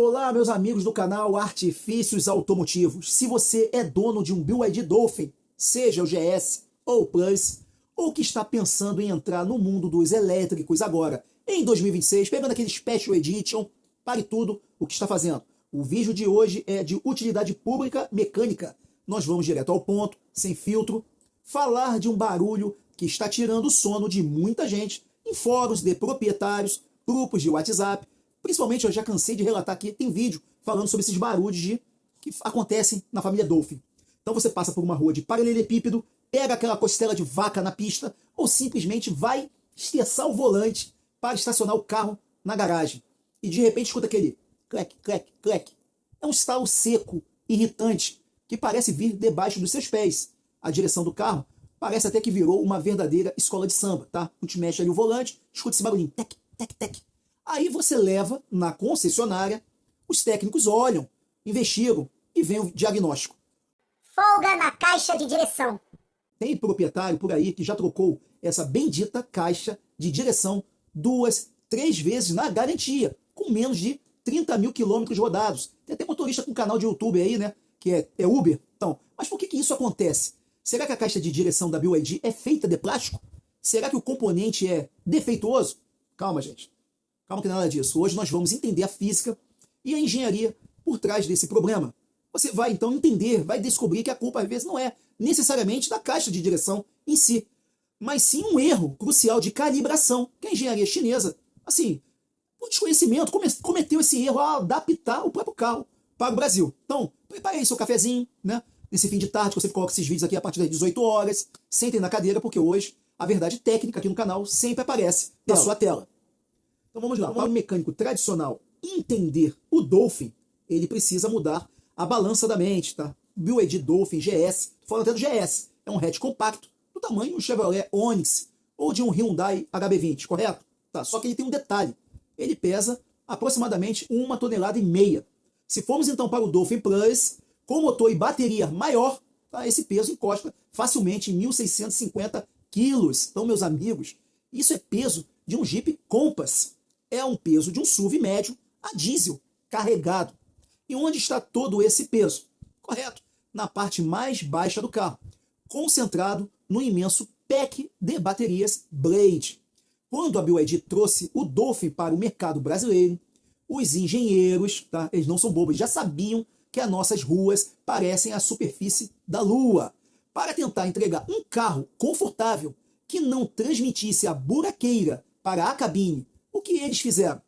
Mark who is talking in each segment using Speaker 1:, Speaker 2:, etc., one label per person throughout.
Speaker 1: Olá, meus amigos do canal Artifícios Automotivos. Se você é dono de um BYD Dolphin, seja o GS ou o Plus, ou que está pensando em entrar no mundo dos elétricos agora, em 2026, pegando aquele Special Edition, pare tudo o que está fazendo. O vídeo de hoje é de utilidade pública mecânica. Nós vamos direto ao ponto, sem filtro, falar de um barulho que está tirando o sono de muita gente em fóruns de proprietários, grupos de WhatsApp. Principalmente, eu já cansei de relatar aqui, tem vídeo falando sobre esses barulhos que acontecem na família Dolphin. Então você passa por uma rua de paralelepípedo, pega aquela costela de vaca na pista, ou simplesmente vai esterçar o volante para estacionar o carro na garagem. E de repente escuta aquele clec, clec, clec. É um estalo seco, irritante, que parece vir debaixo dos seus pés. A direção do carro parece até que virou uma verdadeira escola de samba, tá? A gente mexe ali o volante, escuta esse barulhinho, tec, tec, tec. Aí você leva na concessionária, os técnicos olham, investigam e vem o diagnóstico.
Speaker 2: Folga na caixa de direção.
Speaker 1: Tem proprietário por aí que já trocou essa bendita caixa de direção 2, 3 vezes na garantia, com menos de 30 mil quilômetros rodados. Tem até motorista com canal de YouTube aí, né? Que é Uber. Então, mas por que isso acontece? Será que a caixa de direção da BYD é feita de plástico? Será que o componente é defeituoso? Calma, gente. Calma que nada disso. Hoje nós vamos entender a física e a engenharia por trás desse problema. Você vai então entender, vai descobrir que a culpa às vezes não é necessariamente da caixa de direção em si, mas sim um erro crucial de calibração que a engenharia chinesa, assim, por desconhecimento, cometeu esse erro ao adaptar o próprio carro para o Brasil. Então, prepare aí seu cafezinho, né? Nesse fim de tarde, que você coloca esses vídeos aqui a partir das 18 horas, sentem na cadeira, porque hoje a verdade técnica aqui no canal sempre aparece na sua tela. Então vamos lá, para o mecânico tradicional entender o Dolphin, ele precisa mudar a balança da mente, tá? BYD Dolphin GS, tô falando até do GS, é um hatch compacto, do tamanho de um Chevrolet Onix ou de um Hyundai HB20, correto? Tá, só que ele tem um detalhe, ele pesa aproximadamente 1,5 toneladas. Se formos então para o Dolphin Plus, com motor e bateria maior, tá? Esse peso encosta facilmente em 1.650 quilos. Então, meus amigos, isso é peso de um Jeep Compass. É um peso de um SUV médio a diesel carregado. E onde está todo esse peso? Correto, na parte mais baixa do carro, concentrado no imenso pack de baterias Blade. Quando a BYD trouxe o Dolphin para o mercado brasileiro, os engenheiros, tá, eles não são bobos, já sabiam que as nossas ruas parecem a superfície da Lua. Para tentar entregar um carro confortável que não transmitisse a buraqueira para a cabine, o que eles fizeram?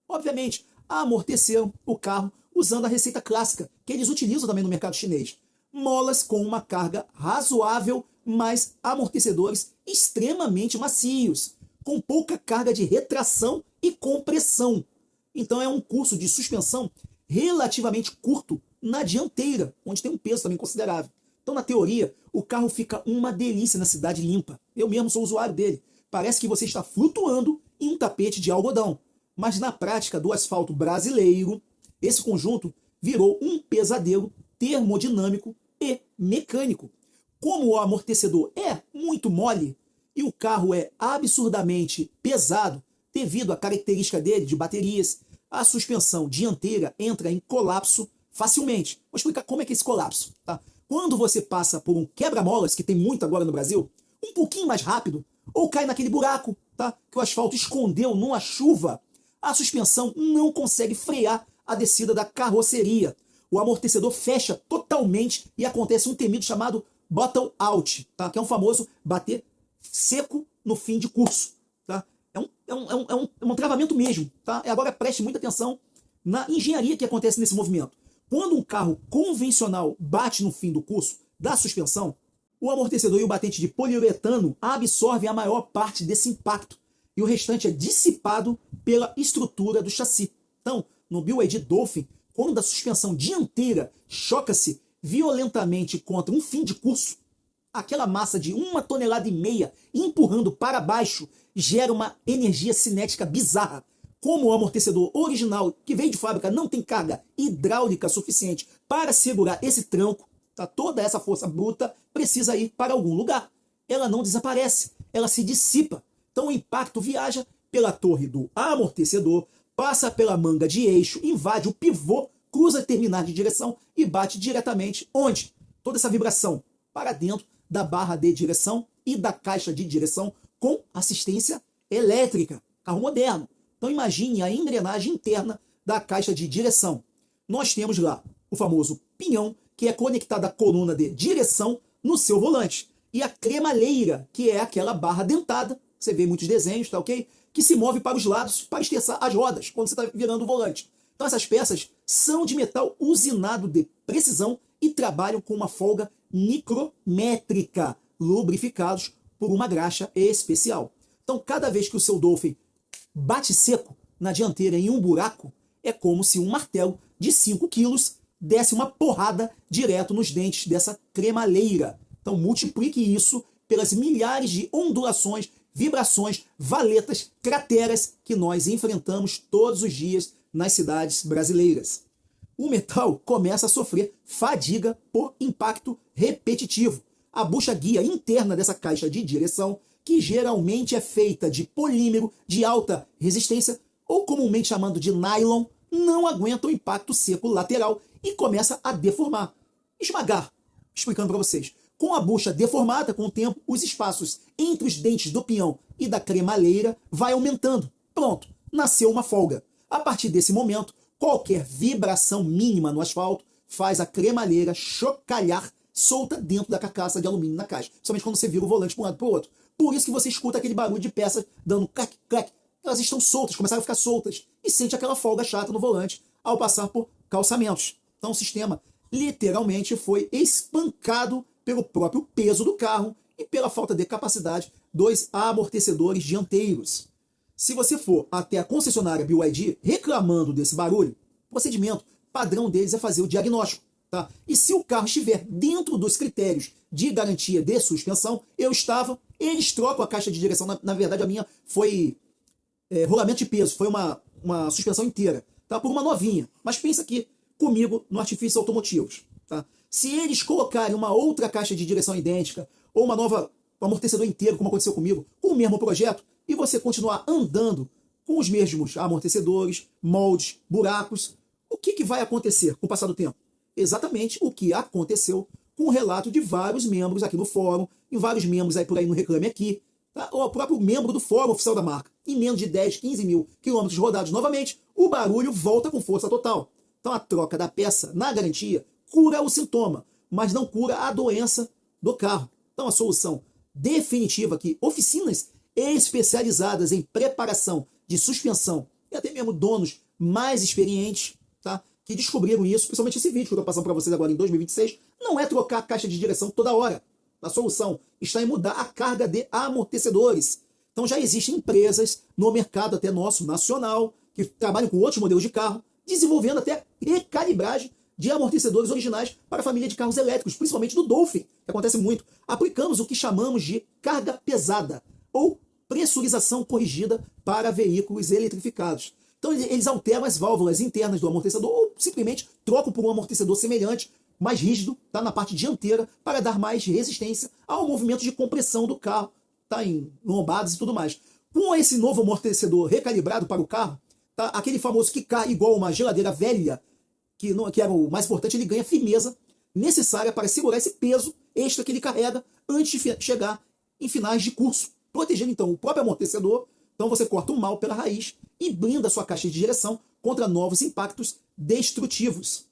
Speaker 1: Obviamente, amorteceram o carro usando a receita clássica, que eles utilizam também no mercado chinês. Molas com uma carga razoável, mas amortecedores extremamente macios, com pouca carga de retração e compressão. Então é um curso de suspensão relativamente curto na dianteira, onde tem um peso também considerável. Então, na teoria, o carro fica uma delícia na cidade limpa. Eu mesmo sou usuário dele. Parece que você está flutuando em um tapete de algodão. Mas na prática do asfalto brasileiro, esse conjunto virou um pesadelo termodinâmico e mecânico. Como o amortecedor é muito mole e o carro é absurdamente pesado devido à característica dele de baterias, a suspensão dianteira entra em colapso facilmente. Vou explicar como é que é esse colapso. Tá? Quando você passa por um quebra-molas, que tem muito agora no Brasil, um pouquinho mais rápido, ou cai naquele buraco, tá? Que o asfalto escondeu numa chuva, a suspensão não consegue frear a descida da carroceria. O amortecedor fecha totalmente e acontece um temido chamado bottom out, tá? Que é um famoso bater seco no fim de curso. Tá? É um travamento mesmo. Tá? E agora preste muita atenção na engenharia que acontece nesse movimento. Quando um carro convencional bate no fim do curso da suspensão, o amortecedor e o batente de poliuretano absorvem a maior parte desse impacto e o restante é dissipado pela estrutura do chassi. Então, no BYD Dolphin, quando a suspensão dianteira choca-se violentamente contra um fim de curso, aquela massa de 1,5 toneladas empurrando para baixo gera uma energia cinética bizarra. Como o amortecedor original que veio de fábrica não tem carga hidráulica suficiente para segurar esse tranco, tá? Toda essa força bruta precisa ir para algum lugar. Ela não desaparece, ela se dissipa. Então o impacto viaja pela torre do amortecedor, passa pela manga de eixo, invade o pivô, cruza terminais de direção e bate diretamente onde? Toda essa vibração para dentro da barra de direção e da caixa de direção com assistência elétrica. Carro moderno. Então imagine a engrenagem interna da caixa de direção. Nós temos lá o famoso pinhão, que é conectado à coluna de direção no seu volante. E a cremalheira, que é aquela barra dentada, você vê muitos desenhos, tá ok? Que se move para os lados para esterçar as rodas quando você está virando o volante. Então essas peças são de metal usinado de precisão e trabalham com uma folga micrométrica, lubrificados por uma graxa especial. Então cada vez que o seu Dolphin bate seco na dianteira em um buraco, é como se um martelo de 5 quilos desse uma porrada direto nos dentes dessa cremalheira. Então multiplique isso pelas milhares de ondulações, vibrações, valetas, crateras que nós enfrentamos todos os dias nas cidades brasileiras. O metal começa a sofrer fadiga por impacto repetitivo. A bucha guia interna dessa caixa de direção, que geralmente é feita de polímero de alta resistência, ou comumente chamado de nylon, não aguenta o impacto seco lateral e começa a deformar, esmagar. Explicando para vocês. Com a bucha deformada, com o tempo, os espaços entre os dentes do pinhão e da cremalheira vai aumentando. Pronto, nasceu uma folga. A partir desse momento, qualquer vibração mínima no asfalto faz a cremalheira chocalhar solta dentro da carcaça de alumínio na caixa. Somente quando você vira o volante para um lado para o outro. Por isso que você escuta aquele barulho de peças dando clac, clac. Elas estão soltas, começaram a ficar soltas. E sente aquela folga chata no volante ao passar por calçamentos. Então o sistema literalmente foi espancado pelo próprio peso do carro e pela falta de capacidade dos amortecedores dianteiros. Se você for até a concessionária BYD reclamando desse barulho, o procedimento padrão deles é fazer o diagnóstico. Tá? E se o carro estiver dentro dos critérios de garantia de suspensão, eles trocam a caixa de direção. Na verdade, a minha foi rolamento de peso, foi uma suspensão inteira, tá? Por uma novinha. Mas pensa aqui comigo no Artifícios Automotivos. Tá? Se eles colocarem uma outra caixa de direção idêntica, ou uma nova amortecedor inteiro, como aconteceu comigo, com o mesmo projeto, e você continuar andando com os mesmos amortecedores, moldes, buracos, o que vai acontecer com o passar do tempo? Exatamente o que aconteceu com o relato de vários membros aqui no fórum, e vários membros aí por aí no Reclame Aqui, tá? Ou o próprio membro do fórum oficial da marca. Em menos de 10, 15 mil quilômetros rodados novamente, o barulho volta com força total. Então a troca da peça na garantia cura o sintoma, mas não cura a doença do carro. Então a solução definitiva aqui, oficinas especializadas em preparação de suspensão, e até mesmo donos mais experientes, tá? Que descobriram isso, principalmente esse vídeo que eu estou passando para vocês agora em 2026, não é trocar a caixa de direção toda hora. A solução está em mudar a carga de amortecedores. Então já existem empresas no mercado até nosso, nacional, que trabalham com outros modelos de carro, desenvolvendo até recalibragem de amortecedores originais para a família de carros elétricos, principalmente do Dolphin, que acontece muito. Aplicamos o que chamamos de carga pesada, ou pressurização corrigida para veículos eletrificados. Então eles alteram as válvulas internas do amortecedor ou simplesmente trocam por um amortecedor semelhante, mais rígido, tá, na parte dianteira, para dar mais resistência ao movimento de compressão do carro, tá, em lombadas e tudo mais. Com esse novo amortecedor recalibrado para o carro, tá, aquele famoso que cai igual uma geladeira velha, que era o mais importante, ele ganha firmeza necessária para segurar esse peso extra que ele carrega antes de chegar em finais de curso, protegendo então o próprio amortecedor. Então você corta o mal pela raiz e blinda a sua caixa de direção contra novos impactos destrutivos.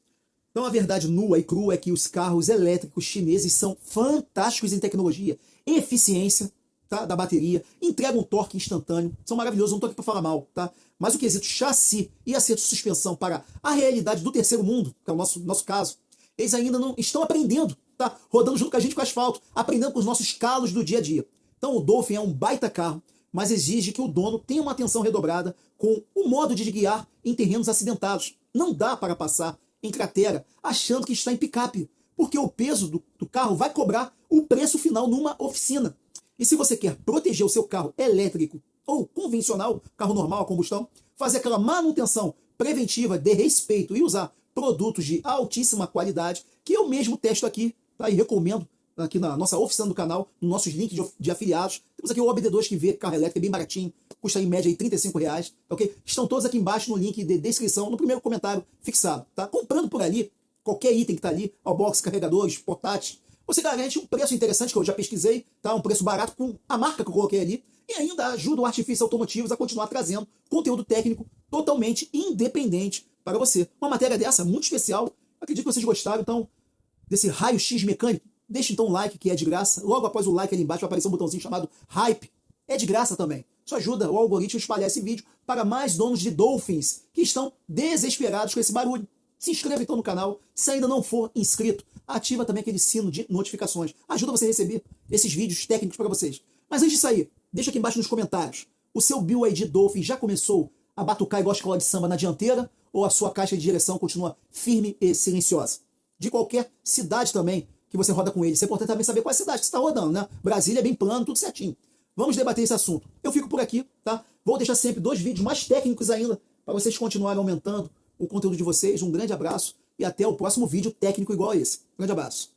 Speaker 1: Então a verdade nua e crua é que os carros elétricos chineses são fantásticos em tecnologia, eficiência, tá, da bateria, entregam um torque instantâneo, são maravilhosos, não estou aqui para falar mal, tá? Mas o quesito chassi e acerto de suspensão para a realidade do terceiro mundo, que é o nosso caso, eles ainda não estão aprendendo, tá? Rodando junto com a gente com o asfalto, aprendendo com os nossos calos do dia a dia. Então o Dolphin é um baita carro, mas exige que o dono tenha uma atenção redobrada com o modo de guiar em terrenos acidentados. Não dá para passar em cratera achando que está em picape, porque o peso do carro vai cobrar o preço final numa oficina. E se você quer proteger o seu carro elétrico ou convencional, carro normal a combustão, fazer aquela manutenção preventiva de respeito e usar produtos de altíssima qualidade, que eu mesmo testo aqui, tá? E recomendo aqui na nossa oficina do canal, nos nossos links de afiliados. Temos aqui o OBD2 que vê carro elétrico, é bem baratinho, custa em média aí R$35, ok? Estão todos aqui embaixo no link de descrição, no primeiro comentário fixado, tá? Comprando por ali, qualquer item que está ali, box, carregadores, portáteis, você garante um preço interessante, que eu já pesquisei, tá? Um preço barato com a marca que eu coloquei ali, e ainda ajuda o Artifícios Automotivos a continuar trazendo conteúdo técnico totalmente independente para você. Uma matéria dessa, muito especial, acredito que vocês gostaram, então, desse raio-x mecânico. Deixe então um like, que é de graça. Logo após o like ali embaixo vai aparecer um botãozinho chamado Hype. É de graça também. Isso ajuda o algoritmo a espalhar esse vídeo para mais donos de Dolphins que estão desesperados com esse barulho. Se inscreva então no canal. Se ainda não for inscrito, ativa também aquele sino de notificações. Ajuda você a receber esses vídeos técnicos para vocês. Mas antes disso aí, deixa aqui embaixo nos comentários. O seu BYD Dolphin já começou a batucar igual a escola de samba na dianteira? Ou a sua caixa de direção continua firme e silenciosa? De qualquer cidade também que você roda com ele. Isso é importante também saber qual é a cidade que você está rodando, né? Brasília é bem plano, tudo certinho. Vamos debater esse assunto. Eu fico por aqui, tá? Vou deixar sempre 2 vídeos mais técnicos ainda para vocês continuarem aumentando o conteúdo de vocês. Um grande abraço e até o próximo vídeo técnico igual a esse. Grande abraço.